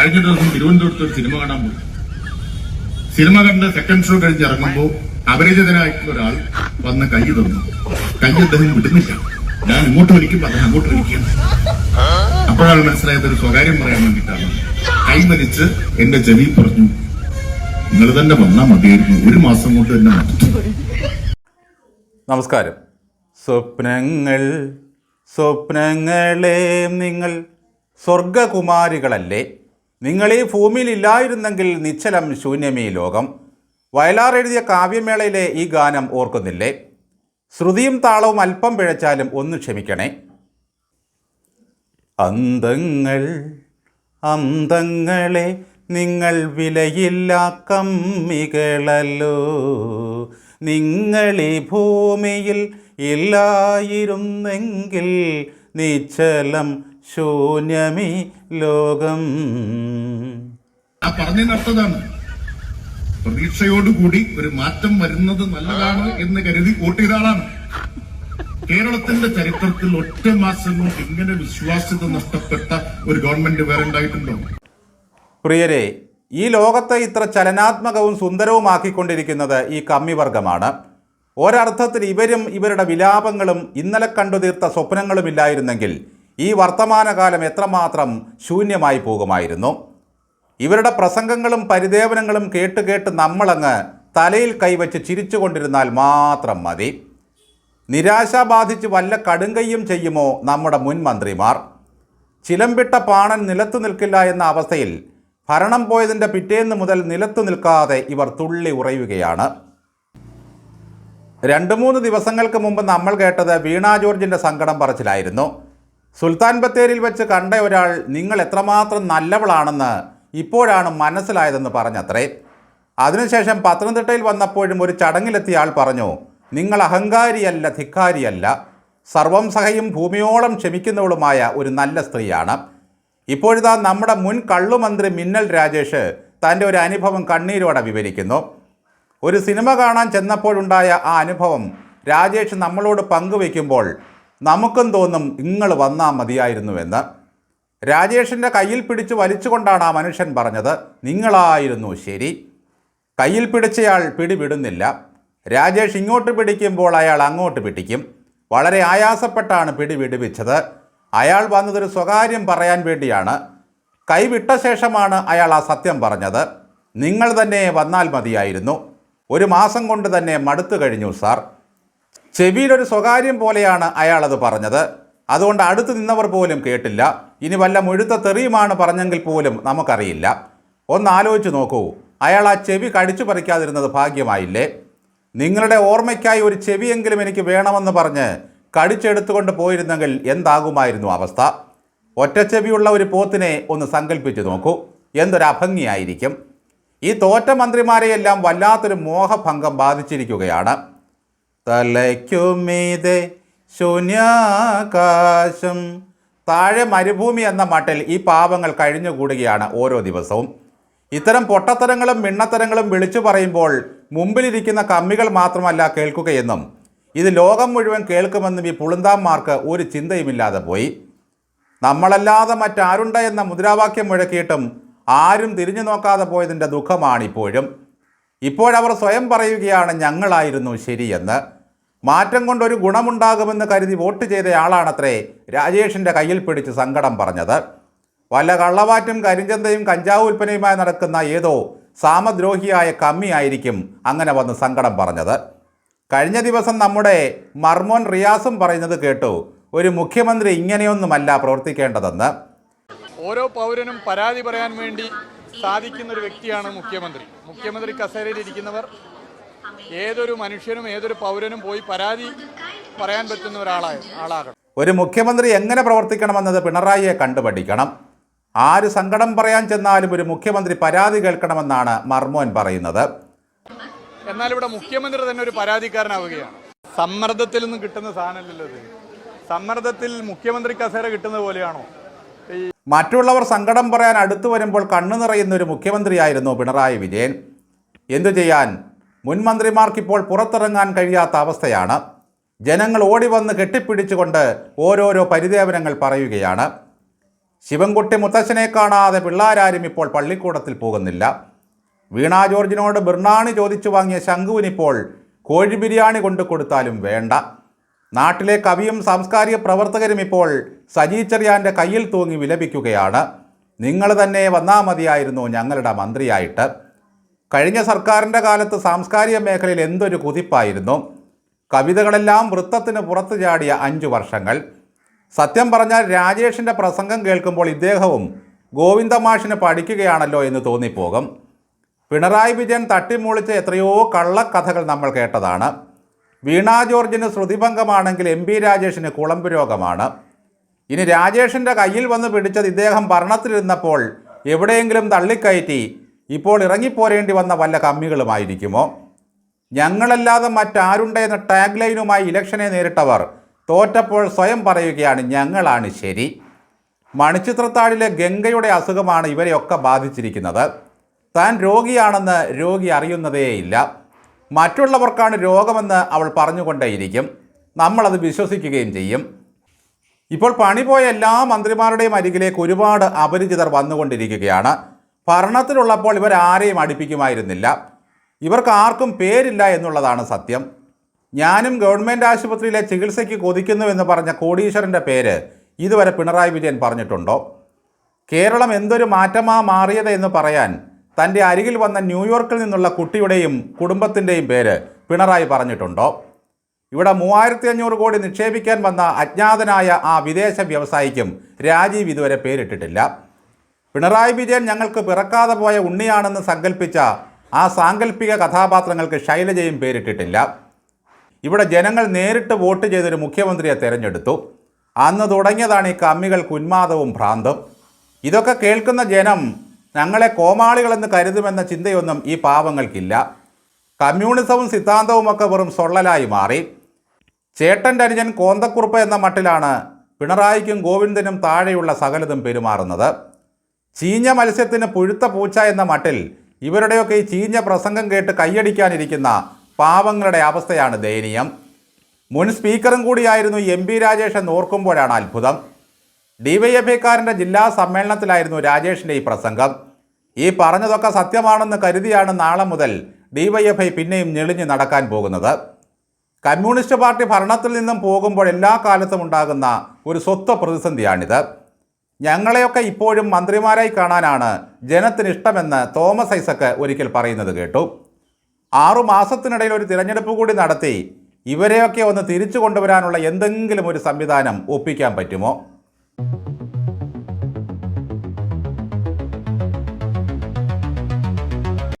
കഴിഞ്ഞ ദിവസം തിരുവനന്തപുരത്ത് ഒരു സിനിമ കാണാൻ പോയി. സിനിമ കണ്ട് സെക്കൻഡ് ഷോ കഴിഞ്ഞ് ഇറങ്ങുമ്പോൾ അപരിചിതനായിട്ടുള്ള ഒരാൾ വന്ന് കൈ തന്നു. കൈ അദ്ദേഹം വിടുന്നില്ല. ഞാൻ ഇങ്ങോട്ട് വലിക്കുമ്പോൾ അദ്ദേഹം അങ്ങോട്ട് വലിക്കുകയാണ്. അപ്പോഴാണ് മനസ്സിലായത് ഒരു സ്വകാര്യം പറയാൻ വേണ്ടിയിട്ടാണ്. കൈ വലിച്ച് എന്റെ ചെവി പറഞ്ഞു, നിങ്ങൾ തന്നെ വന്നാൽ മതിയായിരുന്നു, ഒരു മാസം കൊണ്ട് തന്നെ മതി. നമസ്കാരം. സ്വപ്നങ്ങളെ നിങ്ങൾ സ്വർഗകുമാരികളല്ലേ? നിങ്ങൾ ഈ ഭൂമിയിൽ ഇല്ലായിരുന്നെങ്കിൽ നിശ്ചലം ശൂന്യമീ ലോകം. വയലാർ എഴുതിയ കാവ്യമേളയിലെ ഈ ഗാനം ഓർക്കുന്നില്ലേ? ശ്രുതിയും താളവും അല്പം പിഴച്ചാലും ഒന്ന് ക്ഷമിക്കണേ. അന്തങ്ങളെ നിങ്ങൾ വിലയില്ലാ കമ്മികളല്ലോ. നിങ്ങളീ ഭൂമിയിൽ ഇല്ലായിരുന്നെങ്കിൽ നിശ്ചലം ശൂന്യമീ ലോകം. പറഞ്ഞതിനർത്ഥതാണ് പ്രതീക്ഷയോടുകൂടി ഒരു മാറ്റം വരുന്നത് നല്ലതാണ് എന്ന് കരുതി വോട്ട് ചെയ്ത ആളാണ്. കേരളത്തിന്റെ ചരിത്രത്തിൽ ഒറ്റ മാസം കൊണ്ട് ഇങ്ങനെ വിശ്വാസ്യത നഷ്ടപ്പെട്ട ഒരു ഗവൺമെന്റ് വേറെ ഉണ്ടായിട്ടുണ്ടോ? പ്രിയരെ, ഈ ലോകത്തെ ഇത്ര ചലനാത്മകവും സുന്ദരവുമാക്കിക്കൊണ്ടിരിക്കുന്നത് ഈ കമ്മിവർഗമാണ്. ഒരർത്ഥത്തിൽ ഇവരും ഇവരുടെ വിലാപങ്ങളും ഇന്നലെ കണ്ടുതീർത്ത സ്വപ്നങ്ങളുമില്ലായിരുന്നെങ്കിൽ ഈ വർത്തമാനകാലം എത്രമാത്രം ശൂന്യമായി പോകുമായിരുന്നു. ഇവരുടെ പ്രസംഗങ്ങളും പരിദേവനങ്ങളും കേട്ട് നമ്മളങ്ങ് തലയിൽ കൈവച്ച് ചിരിച്ചുകൊണ്ടിരുന്നാൽ മാത്രം മതി. നിരാശ ബാധിച്ച് വല്ല കടുങ്കയ്യും ചെയ്യുമോ നമ്മുടെ മുൻ മന്ത്രിമാർ? ചിലമ്പിട്ട പാണൻ നിലത്തു നിൽക്കില്ല എന്ന അവസ്ഥയിൽ ഭരണം പോയതിൻ്റെ പിറ്റേന്ന് മുതൽ നിലത്തു നിൽക്കാതെ ഇവർ തുള്ളി ഉറയുകയാണ്. 2-3 ദിവസങ്ങൾക്ക് മുമ്പ് നമ്മൾ കേട്ടത് വീണ ജോർജിൻ്റെ സങ്കടം പറച്ചിലായിരുന്നു. സുൽത്താൻ ബത്തേരിയിൽ വെച്ച് കണ്ട ഒരാൾ നിങ്ങൾ എത്രമാത്രം നല്ലവളാണെന്ന് ഇപ്പോഴാണ് മനസ്സിലായതെന്ന് പറഞ്ഞത്രേ. അതിനുശേഷം പത്തനംതിട്ടയിൽ വന്നപ്പോഴും ഒരു ചടങ്ങിലെത്തിയ ആൾ പറഞ്ഞു, നിങ്ങൾ അഹങ്കാരിയല്ല, ധിക്കാരിയല്ല, സർവം സഹയും ഭൂമിയോളം ക്ഷമിക്കുന്നവളുമായ ഒരു നല്ല സ്ത്രീയാണ്. ഇപ്പോഴിതാ നമ്മുടെ മുൻ കള്ളുമന്ത്രി മിന്നൽ രാജേഷ് തൻ്റെ ഒരു അനുഭവം കണ്ണീരോടെ വിവരിക്കുന്നു. ഒരു സിനിമ കാണാൻ ചെന്നപ്പോഴുണ്ടായ ആ അനുഭവം രാജേഷ് നമ്മളോട് പങ്കുവയ്ക്കുമ്പോൾ നമുക്കും തോന്നും നിങ്ങൾ വന്നാൽ മതിയായിരുന്നുവെന്ന്. രാജേഷിൻ്റെ കയ്യിൽ പിടിച്ച് വലിച്ചുകൊണ്ടാണ് ആ മനുഷ്യൻ പറഞ്ഞത്, നിങ്ങളായിരുന്നു ശരി. കയ്യിൽ പിടിച്ചയാൾ പിടിവിടുന്നില്ല. രാജേഷ് ഇങ്ങോട്ട് പിടിക്കുമ്പോൾ അയാൾ അങ്ങോട്ട് പിടിക്കും. വളരെ ആയാസപ്പെട്ടാണ് പിടിവിടുവിച്ചത്. അയാൾ വന്നതൊരു സ്വകാര്യം പറയാൻ വേണ്ടിയാണ്. കൈവിട്ട ശേഷമാണ് അയാൾ ആ സത്യം പറഞ്ഞത്. നിങ്ങൾ തന്നെ വന്നാൽ മതിയായിരുന്നു, 1 മാസം കൊണ്ട് തന്നെ മടുത്തു കഴിഞ്ഞു സാർ. ചെവിയിലൊരു സ്വകാര്യം പോലെയാണ് അയാളത് പറഞ്ഞത്. അതുകൊണ്ട് അടുത്ത് നിന്നവർ പോലും കേട്ടില്ല. ഇനി വല്ല മുഴുത്ത തെറിയുമാണ് പറഞ്ഞെങ്കിൽ പോലും നമുക്കറിയില്ല. ഒന്ന് ആലോചിച്ച് നോക്കൂ, അയാൾ ആ ചെവി കടിച്ചു പറിക്കാതിരുന്നത് ഭാഗ്യമായില്ലേ? നിങ്ങളുടെ ഓർമ്മയ്ക്കായി ഒരു ചെവിയെങ്കിലും എനിക്ക് വേണമെന്ന് പറഞ്ഞ് കടിച്ചെടുത്തുകൊണ്ട് പോയിരുന്നെങ്കിൽ എന്താകുമായിരുന്നു അവസ്ഥ? ഒറ്റച്ചെവിയുള്ള ഒരു പോത്തിനെ ഒന്ന് സങ്കല്പിച്ച് നോക്കൂ, എന്തൊരഭംഗിയായിരിക്കും. ഈ തോറ്റ മന്ത്രിമാരെയെല്ലാം വല്ലാത്തൊരു മോഹഭംഗം ബാധിച്ചിരിക്കുകയാണ്. തലയ്ക്കുമീതെ ശൂന്യാകാശം, താഴെ മരുഭൂമി എന്ന മട്ടിൽ ഈ പാവങ്ങൾ കഴിഞ്ഞുകൂടുകയാണ് ഓരോ ദിവസവും. ഇത്തരം പൊട്ടത്തരങ്ങളും മിണ്ണത്തരങ്ങളും വിളിച്ചു പറയുമ്പോൾ മുമ്പിലിരിക്കുന്ന കമ്മികൾ മാത്രമല്ല കേൾക്കുകയെന്നും ഇത് ലോകം മുഴുവൻ കേൾക്കുമെന്നും ഈ പുളുന്താന്മാർക്ക് ഒരു ചിന്തയുമില്ലാതെ പോയി. നമ്മളല്ലാതെ മറ്റാരുണ്ട് എന്ന മുദ്രാവാക്യം മുഴക്കിയിട്ടും ആരും തിരിഞ്ഞു നോക്കാതെ പോയതിൻ്റെ ദുഃഖമാണിപ്പോഴും. ഇപ്പോഴവർ സ്വയം പറയുകയാണ് ഞങ്ങളായിരുന്നു ശരിയെന്ന്. മാറ്റം കൊണ്ടൊരു ഗുണമുണ്ടാകുമെന്ന് കരുതി വോട്ട് ചെയ്തയാളാണത്രേ രാജേഷിൻ്റെ കയ്യിൽ പിടിച്ച് സങ്കടം പറഞ്ഞത്. വല്ല കള്ളവാറ്റും കരിഞ്ചന്തയും കഞ്ചാവ് വിൽപ്പനയുമായി നടക്കുന്ന ഏതോ സാമദ്രോഹിയായ കമ്മിയായിരിക്കും അങ്ങനെ വന്ന് സങ്കടം പറഞ്ഞത്. കഴിഞ്ഞ ദിവസം നമ്മുടെ മർമോൻ റിയാസും പറയുന്നത് കേട്ടു, ഒരു മുഖ്യമന്ത്രി ഇങ്ങനെയൊന്നുമല്ല പ്രവർത്തിക്കേണ്ടതെന്ന്. ഓരോ പൗരനും പരാതി പറയാൻ വേണ്ടി സാധിക്കുന്ന ഒരു വ്യക്തിയാണ് മുഖ്യമന്ത്രി. മുഖ്യമന്ത്രി കസേരയിൽ ഇരിക്കുന്നവർ ഏതൊരു മനുഷ്യനും ഏതൊരു പൗരനും പോയി പരാതി പറയാൻ പറ്റുന്ന ആളാകണം. ഒരു മുഖ്യമന്ത്രി എങ്ങനെ പ്രവർത്തിക്കണമെന്നത് പിണറായിയെ കണ്ടുപഠിക്കണം. ആര് സങ്കടം പറയാൻ ചെന്നാലും ഒരു മുഖ്യമന്ത്രി പരാതി കേൾക്കണമെന്നാണ് മർമോൻ പറയുന്നത്. എന്നാൽ ഇവിടെ മുഖ്യമന്ത്രി തന്നെ ഒരു പരാതിക്കാരനാവുകയാണ്. സമ്മർദ്ദത്തിൽ നിന്ന് കിട്ടുന്ന സാധനമല്ലല്ലോ ഇത്. സമ്മർദ്ദത്തിൽ മുഖ്യമന്ത്രി കസേര കിട്ടുന്നത് പോലെയാണോ? മറ്റുള്ളവർ സങ്കടം പറയാൻ അടുത്തു വരുമ്പോൾ കണ്ണു നിറയുന്ന ഒരു മുഖ്യമന്ത്രിയായിരുന്നു പിണറായി വിജയൻ. എന്തു ചെയ്യാൻ, മുൻ മന്ത്രിമാർക്കിപ്പോൾ പുറത്തിറങ്ങാൻ കഴിയാത്ത അവസ്ഥയാണ്. ജനങ്ങൾ ഓടി വന്ന് കെട്ടിപ്പിടിച്ചുകൊണ്ട് ഓരോരോ പരിദേവനങ്ങൾ പറയുകയാണ്. ശിവൻകുട്ടി മുത്തശ്ശനെ കാണാതെ പിള്ളാരും ഇപ്പോൾ പള്ളിക്കൂടത്തിൽ പോകുന്നില്ല. വീണ ജോർജിനോട് ബിർണാണി ചോദിച്ചു വാങ്ങിയ ശംഖുവിനിപ്പോൾ കോഴി ബിരിയാണി കൊണ്ടു കൊടുത്താലും വേണ്ട. നാട്ടിലെ കവിയും സാംസ്കാരിക പ്രവർത്തകരും ഇപ്പോൾ സജി ചെറിയാൻ്റെ കയ്യിൽ തൂങ്ങി വിലപിക്കുകയാണ്. നിങ്ങൾ തന്നെ വന്നാൽ മതിയായിരുന്നു ഞങ്ങളുടെ മന്ത്രിയായിട്ട്. കഴിഞ്ഞ സർക്കാരിൻ്റെ കാലത്ത് സാംസ്കാരിക മേഖലയിൽ എന്തൊരു കുതിപ്പായിരുന്നു. കവിതകളെല്ലാം വൃത്തത്തിന് പുറത്തു ചാടിയ 5 വർഷങ്ങൾ. സത്യം പറഞ്ഞാൽ രാജേഷിൻ്റെ പ്രസംഗം കേൾക്കുമ്പോൾ ഇദ്ദേഹവും ഗോവിന്ദമാഷിന് പഠിക്കുകയാണല്ലോ എന്ന് തോന്നിപ്പോകും. പിണറായി വിജയൻ തട്ടിമൂളിച്ച എത്രയോ കള്ളക്കഥകൾ നമ്മൾ കേട്ടതാണ്. വീണ ജോർജിന് ശ്രുതിഭംഗമാണെങ്കിൽ MP രാജേഷിന് കുളമ്പ് രോഗമാണ്. ഇനി രാജേഷിൻ്റെ കയ്യിൽ വന്ന് പിടിച്ചത് ഇദ്ദേഹം ഭരണത്തിലിരുന്നപ്പോൾ എവിടെയെങ്കിലും തള്ളിക്കയറ്റി ഇപ്പോൾ ഇറങ്ങിപ്പോരേണ്ടി വന്ന വല്ല കമ്മികളുമായിരിക്കുമോ? ഞങ്ങളല്ലാതെ മറ്റാരുണ്ട് എന്ന ടാഗ് ലൈനുമായി ഇലക്ഷനെ നേരിട്ടവർ തോറ്റപ്പോൾ സ്വയം പറയുകയാണ് ഞങ്ങളാണ് ശരി. മണിച്ചിത്രത്താഴിലെ ഗംഗയുടെ അസുഖമാണ് ഇവരെയൊക്കെ ബാധിച്ചിരിക്കുന്നത്. താൻ രോഗിയാണെന്ന് രോഗി അറിയുന്നതേയില്ല. മറ്റുള്ളവർക്കാണ് രോഗമെന്ന് അവൾ പറഞ്ഞുകൊണ്ടേയിരിക്കും. നമ്മളത് വിശ്വസിക്കുകയും ചെയ്യും. ഇപ്പോൾ പണി പോയ എല്ലാ മന്ത്രിമാരുടെയും അരികിലേക്ക് ഒരുപാട് അപരിചിതർ വന്നുകൊണ്ടിരിക്കുകയാണ്. ഭരണത്തിലുള്ളപ്പോൾ ഇവരാരെയും അടുപ്പിക്കുമായിരുന്നില്ല. ഇവർക്ക് ആർക്കും പേരില്ല എന്നുള്ളതാണ് സത്യം. ഞാനും ഗവൺമെൻറ് ആശുപത്രിയിലെ ചികിത്സയ്ക്ക് കൊതിക്കുന്നുവെന്ന് പറഞ്ഞ കോടീശ്വരൻ്റെ പേര് ഇതുവരെ പിണറായി വിജയൻ പറഞ്ഞിട്ടുണ്ടോ? കേരളം എന്തൊരു മാറ്റമാ മാറിയത് എന്ന് പറയാൻ തൻ്റെ അരികിൽ വന്ന ന്യൂയോർക്കിൽ നിന്നുള്ള കുട്ടിയുടെയും കുടുംബത്തിൻ്റെയും പേര് പിണറായി പറഞ്ഞിട്ടുണ്ടോ? ഇവിടെ 3500 കോടി നിക്ഷേപിക്കാൻ വന്ന അജ്ഞാതനായ ആ വിദേശ വ്യവസായിക്കും രാജീവ് ഇതുവരെ പേരിട്ടിട്ടില്ല. പിണറായി വിജയൻ ഞങ്ങൾക്ക് പിറക്കാതെ പോയ ഉണ്ണിയാണെന്ന് സങ്കല്പിച്ച ആ സാങ്കല്പിക കഥാപാത്രങ്ങൾക്ക് ശൈലജയും പേരിട്ടിട്ടില്ല. ഇവിടെ ജനങ്ങൾ നേരിട്ട് വോട്ട് ചെയ്തൊരു മുഖ്യമന്ത്രിയെ തിരഞ്ഞെടുത്തു. അന്ന് തുടങ്ങിയതാണ് ഈ കമ്മികൾക്ക് ഉന്മാദവും ഭ്രാന്തും. ഇതൊക്കെ കേൾക്കുന്ന ജനം ഞങ്ങളെ കോമാളികളെന്ന് കരുതുമെന്ന ചിന്തയൊന്നും ഈ പാവങ്ങൾക്കില്ല. കമ്മ്യൂണിസവും സിദ്ധാന്തവുമൊക്കെ വെറും സൊള്ളലായി മാറി. ചേട്ടൻ്റെ അനുജൻ കോന്തക്കുറുപ്പ് എന്ന മട്ടിലാണ് പിണറായിക്കും ഗോവിന്ദനും താഴെയുള്ള സകലതും പെരുമാറുന്നത്. ചീഞ്ഞ മത്സ്യത്തിന് പുഴുത്ത പൂച്ച എന്ന മട്ടിൽ ഇവരുടെയൊക്കെ ഈ ചീഞ്ഞ പ്രസംഗം കേട്ട് കൈയടിക്കാനിരിക്കുന്ന പാവങ്ങളുടെ അവസ്ഥയാണ് ദയനീയം. മുൻ സ്പീക്കറും കൂടിയായിരുന്നു MP രാജേഷ് എന്ന് ഓർക്കുമ്പോഴാണ് അത്ഭുതം. DYFIക്കാരൻ്റെ ജില്ലാ സമ്മേളനത്തിലായിരുന്നു രാജേഷിൻ്റെ ഈ പ്രസംഗം. ഈ പറഞ്ഞതൊക്കെ സത്യമാണെന്ന് കരുതിയാണ് നാളെ മുതൽ DYFI പിന്നെയും ഞെളിഞ്ഞ് നടക്കാൻ പോകുന്നത്. കമ്മ്യൂണിസ്റ്റ് പാർട്ടി ഭരണത്തിൽ നിന്നും പോകുമ്പോൾ എല്ലാ കാലത്തും ഉണ്ടാകുന്ന ഒരു സ്വത്വ പ്രതിസന്ധിയാണിത്. ഞങ്ങളെയൊക്കെ ഇപ്പോഴും മന്ത്രിമാരായി കാണാനാണ് ജനത്തിന് ഇഷ്ടമെന്ന് തോമസ് ഐസക്ക് ഒരിക്കൽ പറയുന്നത് കേട്ടു. 6 മാസത്തിനിടയിൽ ഒരു തിരഞ്ഞെടുപ്പ് കൂടി നടത്തി ഇവരെയൊക്കെ ഒന്ന് തിരിച്ചു കൊണ്ടുവരാനുള്ള എന്തെങ്കിലും ഒരു സംവിധാനം ഒപ്പിക്കാൻ പറ്റുമോ?